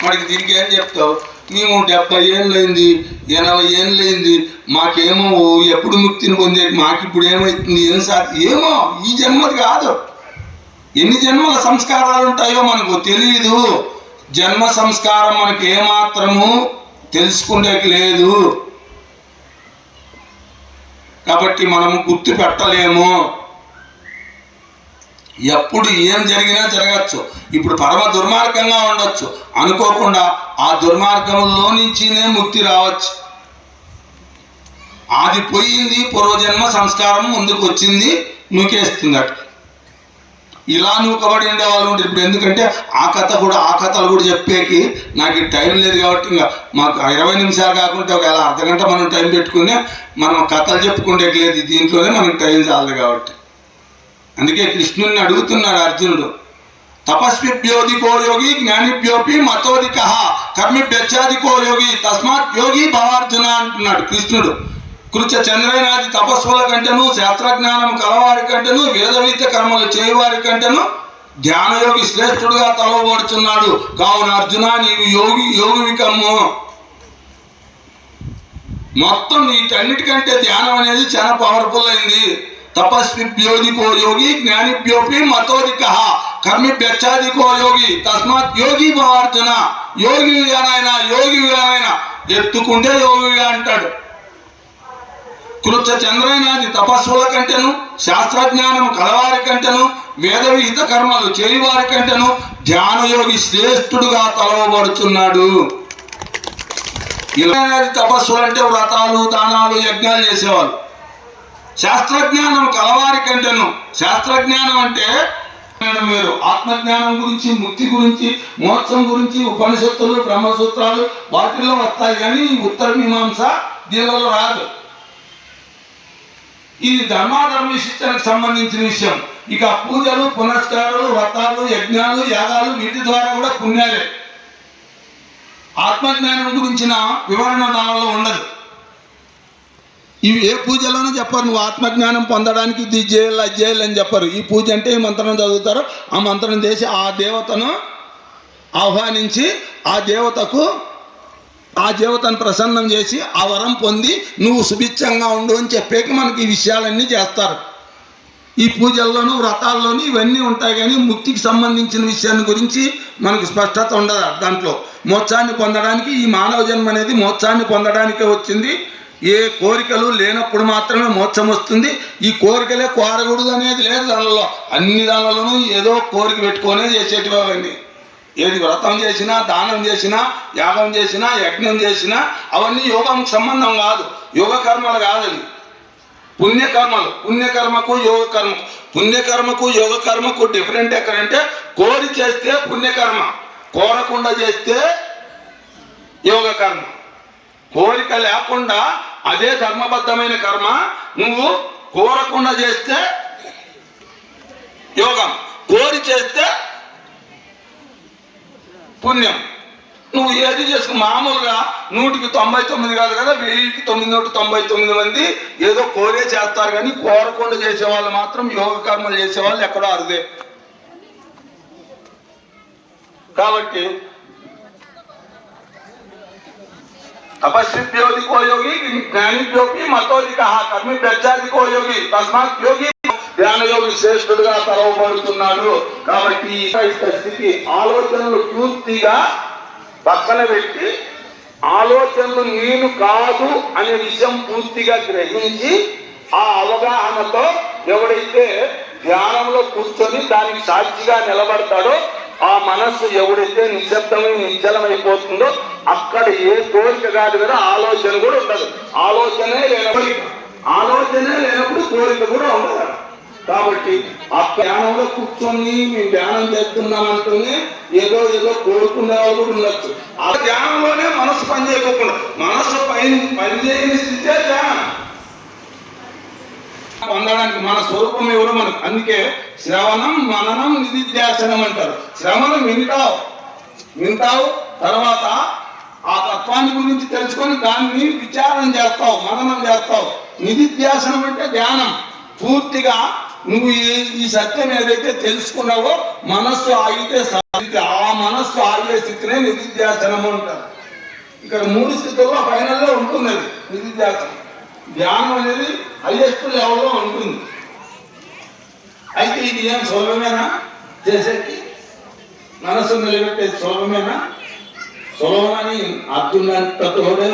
వాడికి దీనికి ఏం చెప్తావు? మేము 70 ఏళ్ళైంది, 80 ఏళ్ళైంది, మాకేమో ఎప్పుడు ముక్తిని పొందే, మాకు ఇప్పుడు ఏమవుతుంది, ఏం ఏమో ఈ జన్మది కాదు. ఎన్ని జన్మల సంస్కారాలు ఉంటాయో మనకు తెలియదు. జన్మ సంస్కారం మనకి ఏమాత్రము తెలుసుకునేకి లేదు. కాబట్టి మనము గుర్తు పెట్టలేము. ఎప్పుడు ఏం జరిగినా జరగచ్చు. ఇప్పుడు పరమ దుర్మార్గంగా ఉండొచ్చు, అనుకోకుండా ఆ దుర్మార్గంలో నుంచినే ముక్తి రావచ్చు. అది పోయింది, పూర్వజన్మ సంస్కారం ముందుకు వచ్చింది, నూకేస్తుంది అటు. ఇలా నూకబడి ఉండే వాళ్ళు ఉంటారు. ఇప్పుడు ఎందుకంటే ఆ కథలు కూడా చెప్పేకి నాకు టైం లేదు కాబట్టి ఇంకా మాకు 20 నిమిషాలు కాకుండా ఒకవేళ అర్ధగంట మనం టైం పెట్టుకునే మనం కథలు చెప్పుకుంటే లేదు. దీంట్లోనే మనకు టైం చాలదు కాబట్టి అందుకే కృష్ణుడిని అడుగుతున్నాడు అర్జునుడు, తపస్విభ్యోధికో యోగి జ్ఞానిభ్యోపి మతోధిక కర్మిభ్యచ్చాధికో యోగి తస్మాత్ యోగి భవార్జున అంటున్నాడు కృష్ణుడు. కృచ చంద్రనాది తపస్సుల కంటేను, శాస్త్రజ్ఞానం కలవారి కంటేను, వేదవిద్య కర్మలు చేయవారి కంటేను ధ్యానయోగి శ్రేష్ఠుడుగా తలవబడుచున్నాడు. కావున అర్జున నీవు యోగికమ్ము. మొత్తం వీటన్నిటికంటే ధ్యానం అనేది చాలా పవర్ఫుల్ అయింది. తపస్విభ్యోధికో యోగి జ్ఞానిభ్యోపి మతోధిక కర్మిభ్యచ్చాధికో యోగి తస్మాత్ యోగి భవార్జున. యోగిగానైనా ఎత్తుకుంటే యోగిగా అంటాడు. కృత చంద్రనాది తపస్సుల కంటేను, శాస్త్రజ్ఞానం కలవారి కంటేను, వేద విహిత కర్మలు చేయవారి కంటేను ధ్యానయోగి శ్రేష్ఠుడుగా తలవబడుచున్నాడు. ఇలా తపస్సులు అంటే వ్రతాలు, దానాలు, యజ్ఞాలు చేసేవాళ్ళు. శాస్త్రజ్ఞానం కలవారి కంటేను, శాస్త్రజ్ఞానం అంటే వేరు, ఆత్మజ్ఞానం గురించి, ముక్తి గురించి, మోక్షం గురించి ఉపనిషత్తులు, బ్రహ్మసూత్రాలు వాటిల్లో వస్తాయి. కానీ ఉత్తర మీమాంస దీనిలో రాదు. ఇది ధర్మాధర్మ విశిష్టకు సంబంధించిన విషయం. ఇక పూజలు, పునస్కారాలు, వ్రతాలు, యజ్ఞాలు, యాగాలు వీటి ద్వారా కూడా పుణ్యాలే. ఆత్మజ్ఞానం గురించిన వివరణ దానిలో ఉండదు. ఇవి ఏ పూజలోనూ చెప్పరు నువ్వు ఆత్మజ్ఞానం పొందడానికి ఇది చేయాలి, అది చేయాలని చెప్పరు. ఈ పూజ అంటే ఈ మంత్రం చదువుతారు, ఆ మంత్రం చేసి ఆ దేవతను ఆహ్వానించి ఆ దేవతను ప్రసన్నం చేసి ఆ వరం పొంది నువ్వు సుభిక్షంగా ఉండు అని చెప్పేకి మనకి ఈ విషయాలన్నీ చేస్తారు. ఈ పూజల్లోనూ వ్రతాల్లోనూ ఇవన్నీ ఉంటాయి. కానీ ముక్తికి సంబంధించిన విషయాన్ని గురించి మనకు స్పష్టత ఉండదు. దాంట్లో మోక్షాన్ని పొందడానికి, ఈ మానవ జన్మ అనేది మోక్షాన్ని పొందడానికే వచ్చింది. ఏ కోరికలు లేనప్పుడు మాత్రమే మోక్షం వస్తుంది. ఈ కోరికలే కోరకూడదు అనేది లేదు దానిలో. అన్ని దానిలోనూ ఏదో కోరిక పెట్టుకొనే చేసేటివి అవన్నీ. ఏది వ్రతం చేసినా, దానం చేసినా, యాగం చేసినా, యజ్ఞం చేసినా అవన్నీ యోగానికి సంబంధం కాదు, యోగ కర్మలు కాదని. పుణ్యకర్మకు యోగ కర్మకు డిఫరెంట్ ఎక్కడంటే, కోరి చేస్తే పుణ్యకర్మ, కోరకుండా చేస్తే యోగ కర్మ. కోరిక లేకుండా అదే ధర్మబద్ధమైన కర్మ, నువ్వు కోరకుండా చేస్తే యోగం, కోరి చేస్తే పుణ్యం. నువ్వు ఏది చేసుకు మామూలుగా 100కి 99 కాదు కదా, 1000కి 999 మంది ఏదో కోరే చేస్తారు. కానీ కోరకుండా చేసేవాళ్ళు మాత్రం, యోగ కర్మలు చేసేవాళ్ళు ఎక్కడో అరుదే. కాబట్టి తపస్విభ్యోధికో యోగి జ్ఞానిభ్యోపి మతోధిక కర్మిభ్యచ్చాధికో యోగి తస్మాత్ యోగి ధ్యానయోగి శ్రేష్ఠుడుగా తలవబడుతున్నాడు. కాబట్టి స్థితి ఆలోచనలు పూర్తిగా పక్కన పెట్టి, ఆలోచనలు నేను కాదు అనే విషయం పూర్తిగా గ్రహించి, ఆ అవగాహనతో ఎవడైతే ధ్యానంలో కూర్చొని దానికి సాక్షిగా నిలబడతాడో, ఆ మనస్సు ఎవడైతే నిశ్శబ్దమై నిశ్చలమైపోతుందో అక్కడ ఏ కోరిక కాదు కదా, ఆలోచన కూడా ఉండదు. ఆలోచనే లేనప్పుడు కోరిక కూడా ఉండదు. కాబట్టి ఆ ధ్యానంలో కూర్చొని మేము ధ్యానం చేస్తున్నామంటూనే ఏదో కోరుకునే వాళ్ళు కూడా ఉండొచ్చు. ఆ ధ్యానంలోనే మనస్సు పని చేయకుండా, మనస్సు పనిచేయని స్థితే ధ్యానం పొందడానికి. మన స్వరూపం ఎవరో మనకు. అందుకే శ్రవణం, మననం, నిధిధ్యాసనం అంటారు. శ్రవణం వింటావు, తర్వాత ఆ తత్వాన్ని గురించి తెలుసుకొని దాన్ని విచారం చేస్తావు, మననం చేస్తావు. నిధిధ్యాసనం అంటే ధ్యానం పూర్తిగా నువ్వు ఈ సత్యం ఏదైతే తెలుసుకున్నావో మనస్సు ఆగితే స్థితి, ఆ మనస్సు ఆగే స్థితినే నిధిధ్యాసనము అంటారు. ఇక్కడ 3 స్థితుల్లో ఫైనల్లో ఉంటుంది అది నిధిధ్యాసనం. ధ్యానం అనేది హైయెస్ట్ లెవెల్లో ఉంటుంది. అయితే ఇది ఏం సులభమేనా చేసేది? మనస్సు నిలబెట్టేది సులభమేనా? సులభమని అర్జునంతటోడే